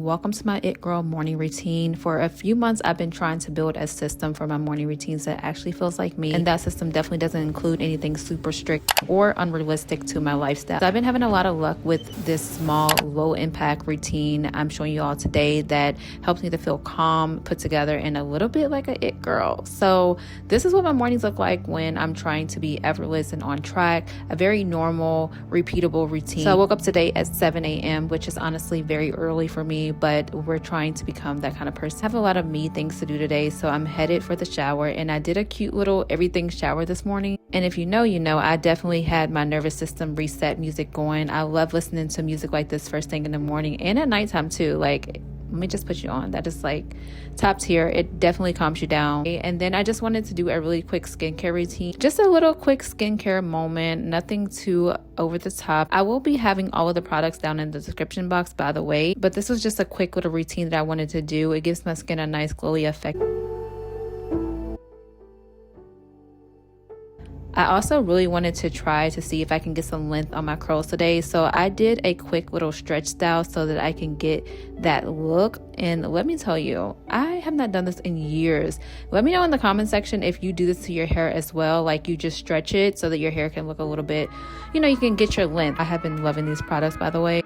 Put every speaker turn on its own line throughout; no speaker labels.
welcome to my It Girl morning routine. For a few months, I've been trying to build a system for my morning routines that actually feels like me, and that system definitely doesn't include anything super strict or unrealistic to my lifestyle. So I've been having a lot of luck with this small, low impact routine I'm showing you all today that helps me to feel calm, put together, and a little bit like a It Girl. So this is what my mornings look like when I'm trying to be effortless and on track, a very normal, repeatable routine. So I woke up today at 7 a.m., which is honestly very early for me, but we're trying to become that kind of person. I have a lot of me things to do today, so I'm headed for the shower, and I did a cute little everything shower this morning. And if you know, you know, I definitely had my nervous system reset music going. I love listening to music like this first thing in the morning and at nighttime too. Like, let me just put you on. That is like top tier. It definitely calms you down. And then I just wanted to do a really quick skincare routine. Just a little quick skincare moment. Nothing too over the top. I will be having all of the products down in the description box, by the way. But this was just a quick little routine that I wanted to do. It gives my skin a nice glowy effect. I also really wanted to try to see if I can get some length on my curls today. So I did a quick little stretch style so that I can get that look. And let me tell you, I have not done this in years. Let me know in the comment section if you do this to your hair as well. Like you just stretch it so that your hair can look a little bit, you know, you can get your length. I have been loving these products, by the way.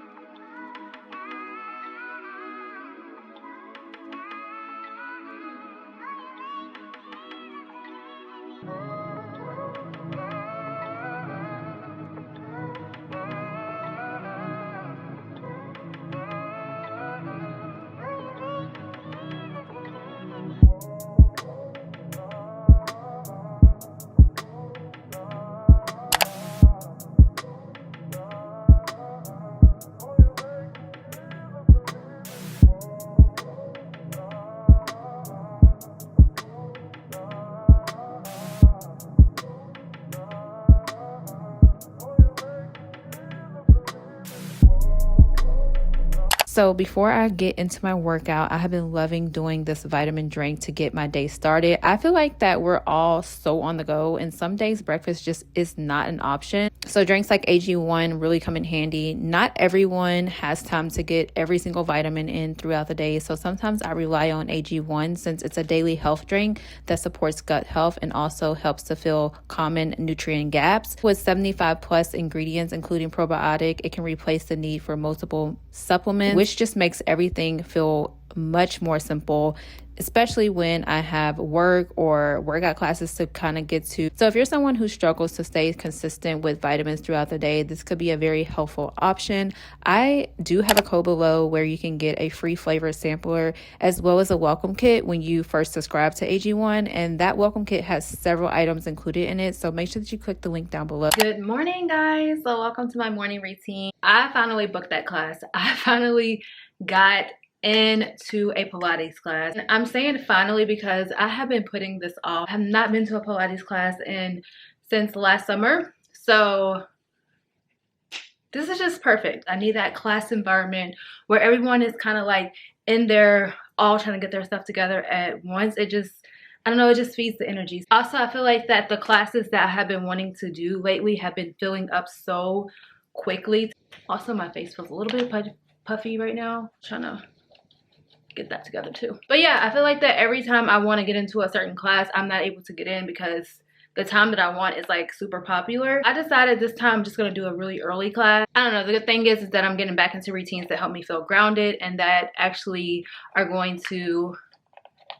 So before I get into my workout, I have been loving doing this vitamin drink to get my day started. I feel like that we're all so on the go, and some days breakfast just is not an option. So drinks like AG1 really come in handy. Not everyone has time to get every single vitamin in throughout the day. So sometimes I rely on AG1 since it's a daily health drink that supports gut health and also helps to fill common nutrient gaps. With 75 plus ingredients, including probiotic, it can replace the need for multiple supplements, which just makes everything feel much more simple, especially when I have work or workout classes to kind of get to. So if you're someone who struggles to stay consistent with vitamins throughout the day, this could be a very helpful option. I do have a code below where you can get a free flavor sampler as well as a welcome kit when you first subscribe to AG1, and that welcome kit has several items included in it, so make sure that you click the link down below. Good morning, guys. So welcome to my morning routine. I finally booked that class. I finally got into a Pilates class. And I'm saying finally because I have been putting this off. I have not been to a Pilates class since last summer. So this is just perfect. I need that class environment where everyone is kind of like in there all trying to get their stuff together at once. It just, I don't know, it just feeds the energy. Also, I feel like that the classes that I have been wanting to do lately have been filling up so quickly. Also, my face feels a little bit puffy right now. Trying to get that together too. But yeah, I feel like that every time I want to get into a certain class, I'm not able to get in because the time that I want is like super popular. I decided this time I'm just going to do a really early class. I don't know, the good thing is that I'm getting back into routines that help me feel grounded and that actually are going to,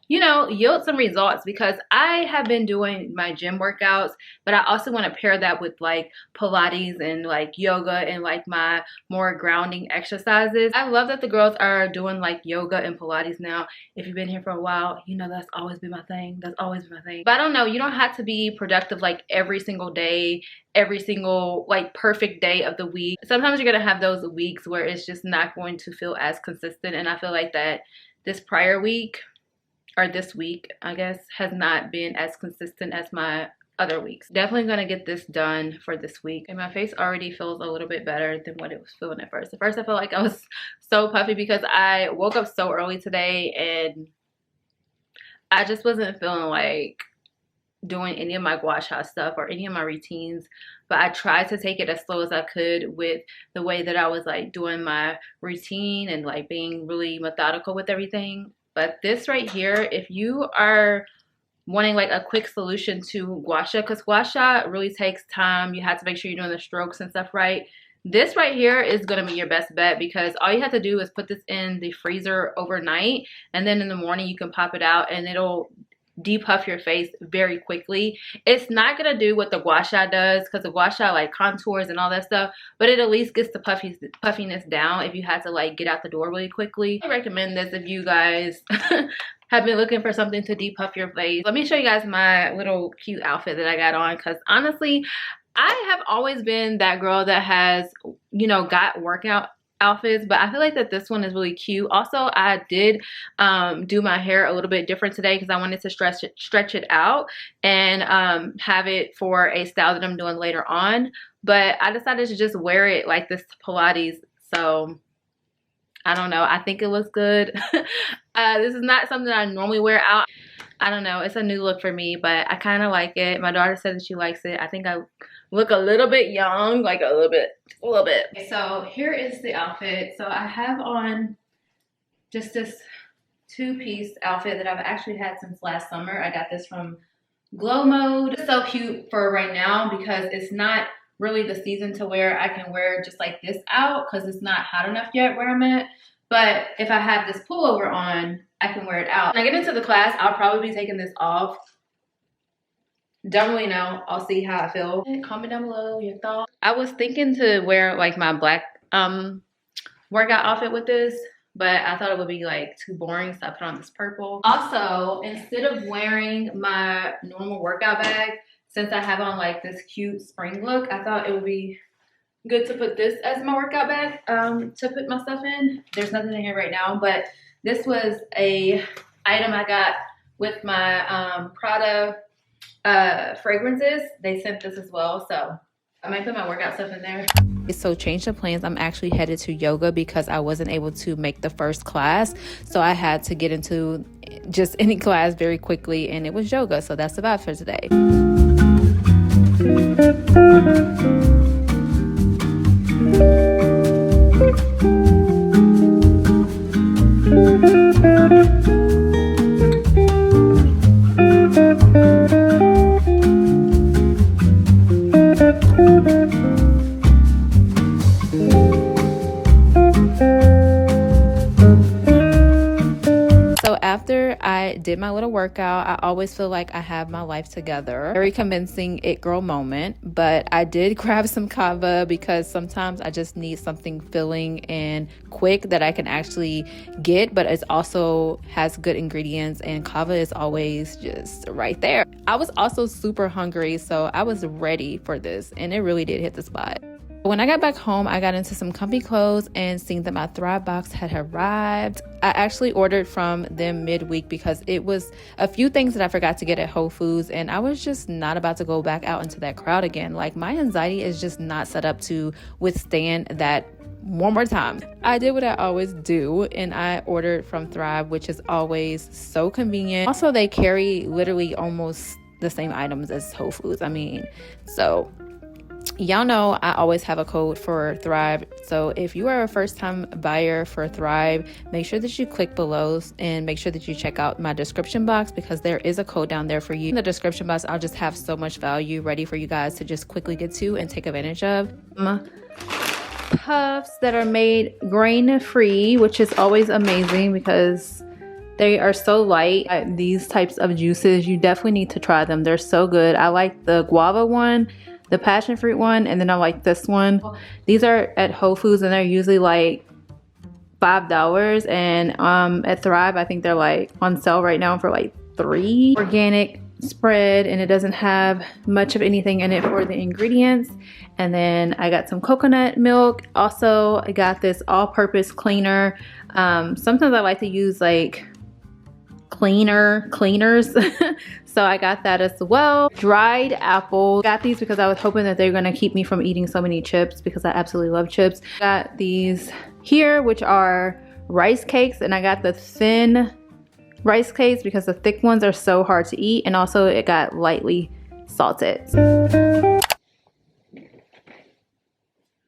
you know, yield some results, because I have been doing my gym workouts, but I also want to pair that with like Pilates and like yoga and like my more grounding exercises. I love that the girls are doing like yoga and Pilates now. If you've been here for a while, you know that's always been my thing. That's always been my thing. But I don't know, you don't have to be productive like every single day, every single like perfect day of the week. Sometimes you're gonna have those weeks where it's just not going to feel as consistent, and I feel like that this prior week, or this week, I guess, has not been as consistent as my other weeks. Definitely gonna get this done for this week. And my face already feels a little bit better than what it was feeling at first. At first, I felt like I was so puffy because I woke up so early today and I just wasn't feeling like doing any of my gua sha stuff or any of my routines. but I tried to take it as slow as I could with the way that I was like doing my routine and like being really methodical with everything. But this right here, if you are wanting like a quick solution to gua sha, because gua sha really takes time, you have to make sure you're doing the strokes and stuff right. This right here is going to be your best bet, because all you have to do is put this in the freezer overnight, and then in the morning you can pop it out and it'll depuff your face very quickly. It's not gonna do what the gua sha does, because the gua sha like contours and all that stuff, but it at least gets the puffiness down if you had to like get out the door really quickly. I recommend this if you guys have been looking for something to depuff your face. Let me show you guys my little cute outfit that I got on, because honestly I have always been that girl that has, you know, got workout outfits, but I feel like that this one is really cute. Also, I did do my hair a little bit different today because I wanted to stretch it out and have it for a style that I'm doing later on, but I decided to just wear it like this to Pilates. So I don't know, I think it looks good. This is not something I normally wear out. I don't know, it's a new look for me, but I kind of like it. My daughter said that she likes it. I think I look a little bit young, like a little bit. So here is the outfit. So I have on just this two-piece outfit that I've actually had since last summer. I got this from Glow Mode. It's so cute for right now because it's not really the season to wear. I can wear just like this out because it's not hot enough yet where I'm at. But if I have this pullover on, I can wear it out. When I get into the class, I'll probably be taking this off. Don't really know. I'll see how I feel. Comment down below your thoughts. I was thinking to wear like my black workout outfit with this, but I thought it would be like too boring, so I put on this purple. Also, instead of wearing my normal workout bag, since I have on like this cute spring look, I thought it would be good to put this as my workout bag to put my stuff in. There's nothing in here right now, but this was a item I got with my Prada fragrances. They sent this as well, so I might put my workout stuff in there. So change of plans, I'm actually headed to yoga because I wasn't able to make the first class, so I had to get into just any class very quickly, and it was yoga. So that's the vibe for today. After I did my little workout, I always feel like I have my life together. Very convincing it girl moment, but I did grab some kava because sometimes I just need something filling and quick that I can actually get, but it also has good ingredients, and kava is always just right there. I was also super hungry, so I was ready for this, and it really did hit the spot. When I got back home, I got into some comfy clothes and seeing that my Thrive box had arrived. I actually ordered from them midweek because it was a few things that I forgot to get at Whole Foods, and I was just not about to go back out into that crowd again. Like, my anxiety is just not set up to withstand that one more time. I did what I always do, and I ordered from Thrive, which is always so convenient. Also, they carry literally almost the same items as Whole Foods. I mean, so y'all know I always have a code for Thrive. So if you are a first time buyer for Thrive, make sure that you click below and make sure that you check out my description box, because there is a code down there for you. In the description box, I'll just have so much value ready for you guys to just quickly get to and take advantage of. Puffs that are made grain free, which is always amazing because they are so light. These types of juices, you definitely need to try them. They're so good. I like the guava one, the passion fruit one, and then I like this one. These are at Whole Foods and they're usually like $5, and at Thrive I think they're like on sale right now for like $3. Organic spread, and it doesn't have much of anything in it for the ingredients. And then I got some coconut milk. Also, I got this all-purpose cleaner. Sometimes I like to use like cleaners so I got that as well. Dried apples, got these because I was hoping that they're gonna keep me from eating so many chips, because I absolutely love chips. Got these here, which are rice cakes, and I got the thin rice cakes because the thick ones are so hard to eat, and also it got lightly salted.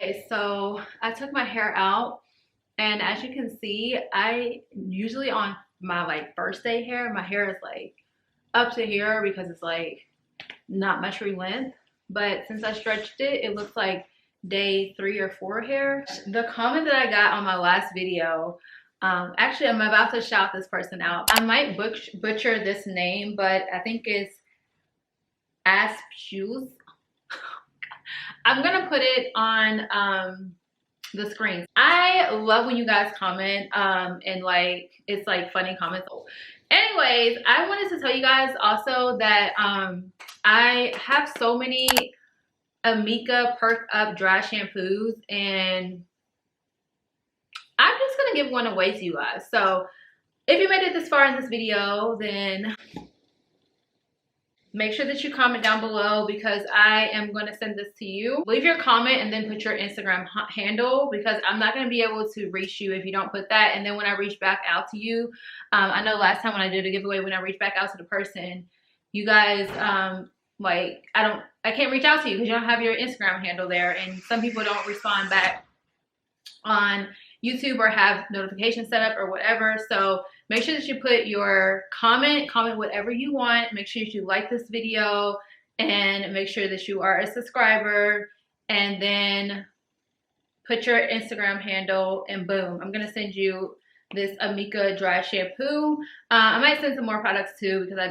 Okay, so I took my hair out, and as you can see, I usually on my like first day hair, my hair is like up to here because it's like not much length. But since I stretched it, it looks like day 3 or 4 hair. The comment that I got on my last video, actually I'm about to shout this person out. I might butcher this name, but I think it's Aspews. I'm gonna put it on the screen. I love when you guys comment and like it's like funny comments. Anyways, I wanted to tell you guys also that I have so many Amika Perk Up dry shampoos, and I'm just gonna give one away to you guys. So if you made it this far in this video, then make sure that you comment down below because I am going to send this to you. Leave your comment and then put your Instagram handle because I'm not going to be able to reach you if you don't put that. And then when I reach back out to you, I know last time when I did a giveaway, when I reached back out to the person, you guys, like, I can't reach out to you because you don't have your Instagram handle there. And some people don't respond back on YouTube or have notifications set up or whatever. So make sure that you put your comment whatever you want. Make sure that you like this video and make sure that you are a subscriber, and then put your Instagram handle, and boom, I'm gonna send you this Amika dry shampoo. I might send some more products too because I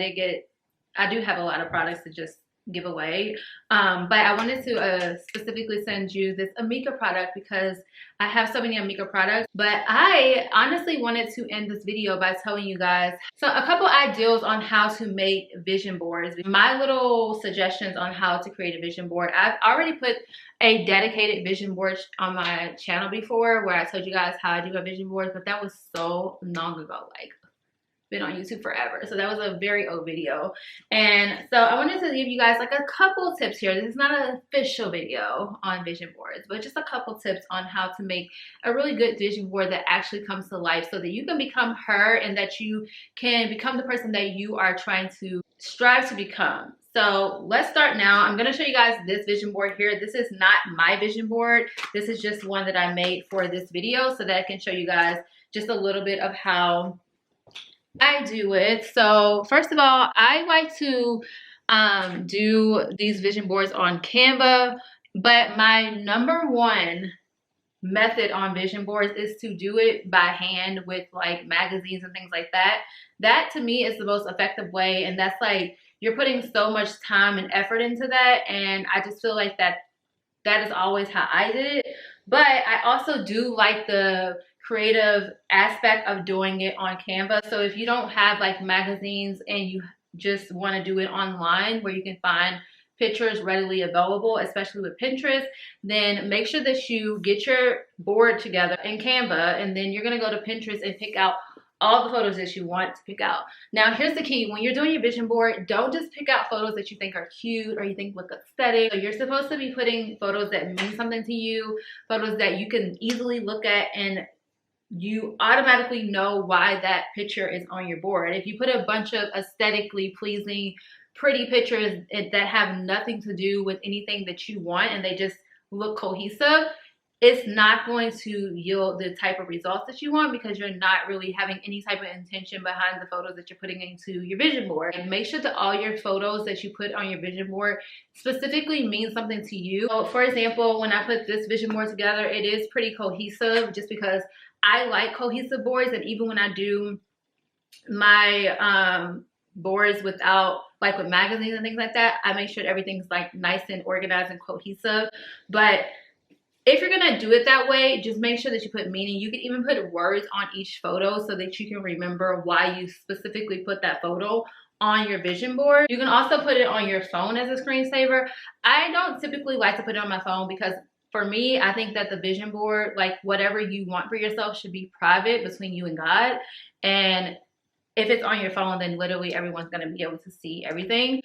do have a lot of products to just give away, but I wanted to specifically send you this Amika product because I have so many Amika products. But I honestly wanted to end this video by telling you guys so a couple ideals on how to make vision boards. My little suggestions on how to create a vision board. I've already put a dedicated vision board on my channel before where I told you guys how I do a vision board, but that was so long ago, like been on YouTube forever. So that was a very old video. And so I wanted to give you guys like a couple tips here. This is not an official video on vision boards, but just a couple tips on how to make a really good vision board that actually comes to life so that you can become her and that you can become the person that you are trying to strive to become. So let's start now. I'm going to show you guys this vision board here. This is not my vision board. This is just one that I made for this video so that I can show you guys just a little bit of how I do it. So first of all, I like to do these vision boards on Canva, but my number one method on vision boards is to do it by hand with like magazines and things like that. That to me is the most effective way, and that's like you're putting so much time and effort into that, and I just feel like that is always how I did it. But I also do like the creative aspect of doing it on Canva. So if you don't have like magazines and you just want to do it online where you can find pictures readily available, especially with Pinterest, then make sure that you get your board together in Canva, and then you're going to go to Pinterest and pick out all the photos that you want to pick out. Now, here's the key. When you're doing your vision board, don't just pick out photos that you think are cute or you think look aesthetic. So you're supposed to be putting photos that mean something to you, photos that you can easily look at and you automatically know why that picture is on your board. If you put a bunch of aesthetically pleasing, pretty pictures that have nothing to do with anything that you want and they just look cohesive, it's not going to yield the type of results that you want because you're not really having any type of intention behind the photos that you're putting into your vision board. And make sure that all your photos that you put on your vision board specifically mean something to you. So for example, when I put this vision board together, it is pretty cohesive just because I like cohesive boards. And even when I do my boards without, like with magazines and things like that, I make sure everything's like nice and organized and cohesive. But if you're gonna do it that way, just make sure that you put meaning. You can even put words on each photo so that you can remember why you specifically put that photo on your vision board. You can also put it on your phone as a screensaver. I don't typically like to put it on my phone because for me, I think that the vision board, like whatever you want for yourself, should be private between you and God. And if it's on your phone, then literally everyone's gonna be able to see everything.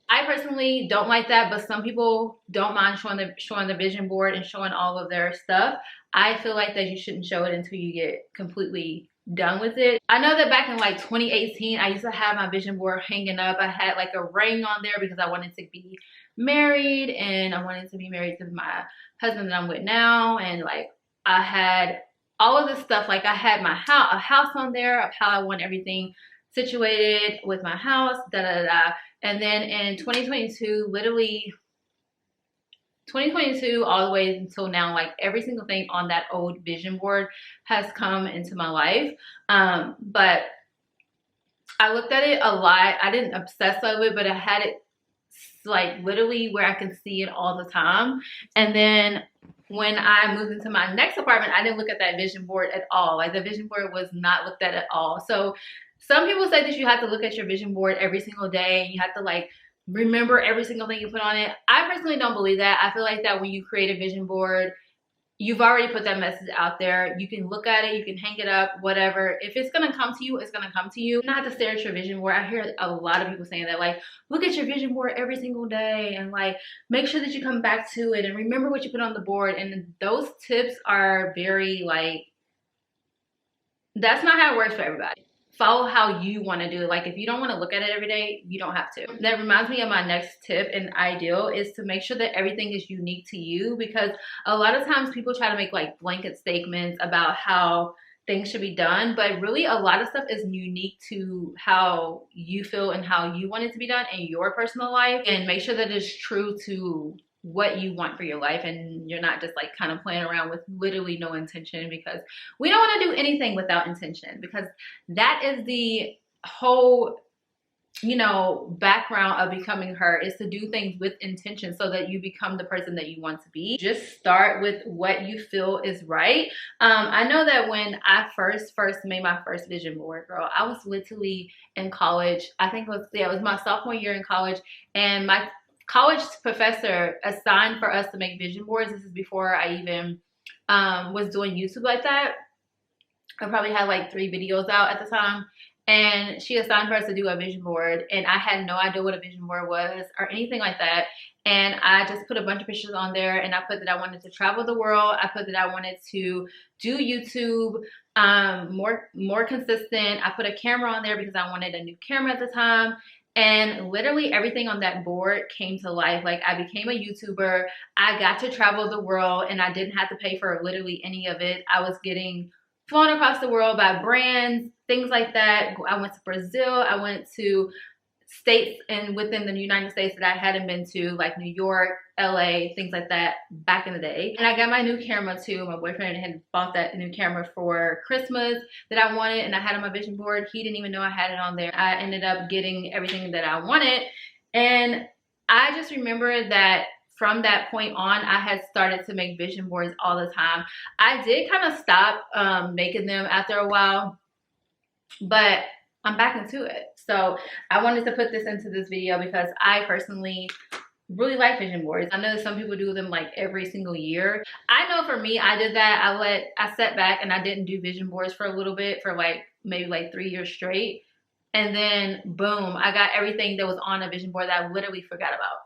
I personally don't like that, but some people don't mind showing the vision board and showing all of their stuff. I feel like that you shouldn't show it until you get completely done with it. I know that back in like 2018, I used to have my vision board hanging up. I had like a ring on there because I wanted to be married, and I wanted to be married to my husband that I'm with now. And like I had all of this stuff, like I had my house, a house on there of how I want everything situated with my house, da da da. And then in 2022, literally 2022 all the way until now, like every single thing on that old vision board has come into my life. But I looked at it a lot. I didn't obsess over it, but I had it like literally where I can see it all the time. And then when I moved into my next apartment, I didn't look at that vision board at all. Like the vision board was not looked at all. So some people say that you have to look at your vision board every single day. You have to like remember every single thing you put on it. I personally don't believe that. I feel like that when you create a vision board, you've already put that message out there. You can look at it, you can hang it up, whatever. If it's gonna come to you, it's gonna come to you. You don't have to stare at your vision board. I hear a lot of people saying that, like, look at your vision board every single day and like make sure that you come back to it and remember what you put on the board. And those tips are very like, that's not how it works for everybody. Follow how you want to do it. Like if you don't want to look at it every day, you don't have to. That reminds me of my next tip and ideal is to make sure that everything is unique to you, because a lot of times people try to make like blanket statements about how things should be done, but really a lot of stuff is unique to how you feel and how you want it to be done in your personal life. And make sure that it's true to what you want for your life, and you're not just like kind of playing around with literally no intention, because we don't want to do anything without intention, because that is the whole, you know, background of becoming her, is to do things with intention so that you become the person that you want to be. Just start with what you feel is right. I know that when I first made my first vision board, girl, I was literally in college. I think it was my sophomore year in college, and my college professor assigned for us to make vision boards. This is before I even was doing YouTube like that. I probably had like 3 videos out at the time, and she assigned for us to do a vision board, and I had no idea what a vision board was or anything like that. And I just put a bunch of pictures on there, and I put that I wanted to travel the world. I put that I wanted to do YouTube more consistent. I put a camera on there because I wanted a new camera at the time. And literally everything on that board came to life. Like I became a YouTuber. I got to travel the world, and I didn't have to pay for literally any of it. I was getting flown across the world by brands, things like that. I went to Brazil. I went to states and within the United States that I hadn't been to, like New York, LA, things like that back in the day. And I got my new camera too. My boyfriend had bought that new camera for Christmas that I wanted, and I had on my vision board. He didn't even know I had it on there. I ended up getting everything that I wanted. And I just remember that from that point on, I had started to make vision boards all the time. I did kind of stop making them after a while, but I'm back into it. So I wanted to put this into this video because I personally really like vision boards. I know that some people do them like every single year. I know for me, I did that. I sat back and I didn't do vision boards for a little bit, for like maybe like 3 years straight. And then boom, I got everything that was on a vision board that I literally forgot about.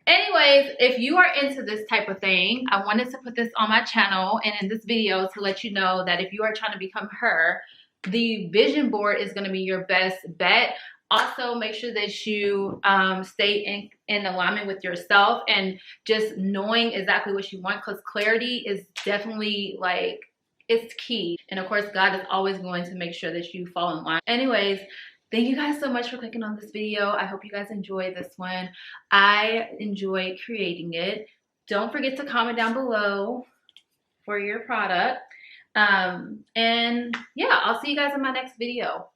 Anyways, if you are into this type of thing, I wanted to put this on my channel and in this video to let you know that if you are trying to become her, the vision board is going to be your best bet. Also, make sure that you stay in alignment with yourself and just knowing exactly what you want, because clarity is definitely like, it's key. And of course, God is always going to make sure that you fall in line. Anyways, thank you guys so much for clicking on this video. I hope you guys enjoyed this one. I enjoyed creating it. Don't forget to comment down below for your product. And yeah, I'll see you guys in my next video.